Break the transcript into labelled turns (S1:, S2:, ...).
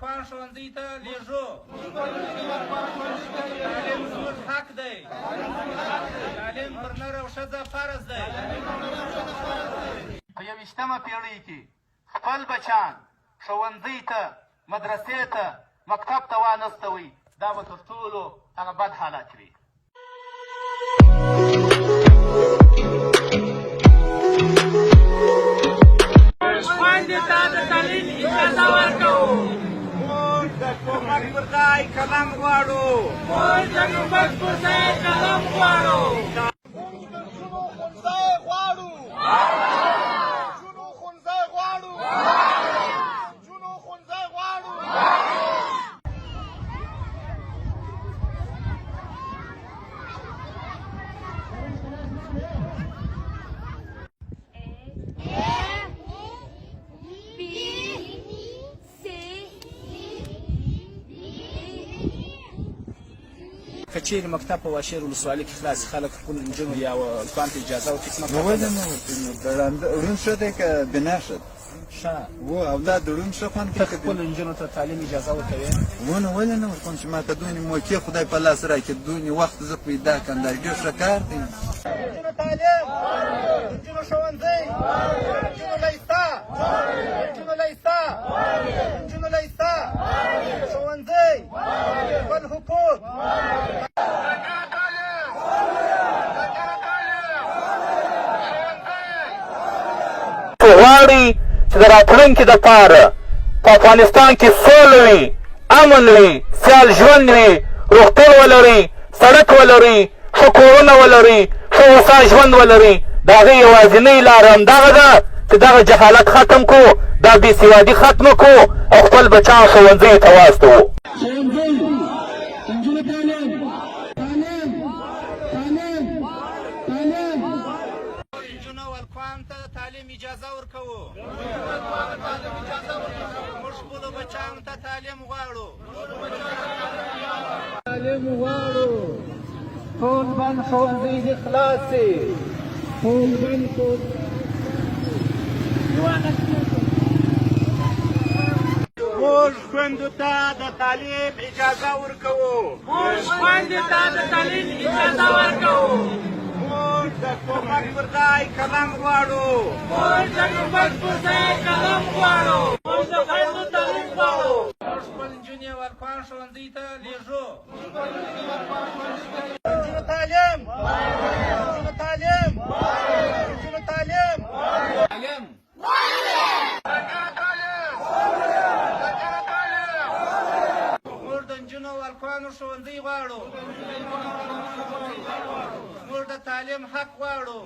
S1: والخوان ښوونځي ته لېږو. تعلیم زموږ حق دی. تعلیم پر نر او ښځه فرض دی. په 21مه پېړۍ کې خپل بچیان ښوونځي ته، مدرسې ته، مکتب ته وانستوئ، دا به تر ټولو هغه بد حالت وي. خویندې ته د تعلیم اجازه ورکوو. موږ د ټوپک پر ځای قلم غواړو. موږ د ټوپک پر ځای قلم غواړو. موږ د نجونو ښوونځی غواړو. نجونو ښوونځی غواړو. نجونو ښوونځی غواړو. که چیرې مکتب په واشیر ولسوالۍ کې خلاص خلک خپلو نجونو یا الکوان ته اجازه ورکړي،
S2: نو ولې نه ورکوي؟ ړوند ښه دی که بنا ښه دی؟
S1: ښه.
S2: اولاد د ړوند ښه خوند کوي.
S1: ته خپلو نجونو ته تعلیم اجازه ورکوې؟
S2: ولې نه ورکوم چې ما ته دونې موقع خدای په لاس راکړي، دونې وخت زه پیدا کړم، دا ډېر ښه کار دی.
S1: نجونو تعلیم، نجونو ښوونځی، نجونو لیسه، نجونو لیسه، نجونو لیسه، ښوونځی، خپل حقوق.
S3: غواړي چې د راتلونکي دپاره په افغانستان کې سوله وي، امن وي، سیال ژوند وي، روغتون ولري، سړک ولري، ښه کورونه ولري، ښه هوسا ژوند ولري. د هغې یوازینۍ لاره همدغه ده چې دغه جهالت ختم کړو، دا بېسوادي ختمه کړو او خپل بچیان ښوونځیو ته واستوو.
S1: تعلیم اجازه ورکوو. موږ خپلو بچیانو ته تعلیم غواړو. تعلیم غواړو. ټول بند ښوونځي دې خلاص شي. ټول بند موږ خویندو ته د تعلیم اجازه ورکوو. موږ خویندو ته د تعلیم اجازه ورکوو. موږ د ټوپک پر ځای قلم غواړو. موږ د ټوپک پر ځای قلم غواړو. موږ د خویندو تعلیم غواړو. موږ خپل نجونې او هلکان ښوونځي ته لېږو. نجونو تعلیم، نجونو تعلیم، نجونو تعلیم. تعلیم موږ د نجونو او هلکانو ښوونځي غواړو. موږ د تعلیم حق غواړو.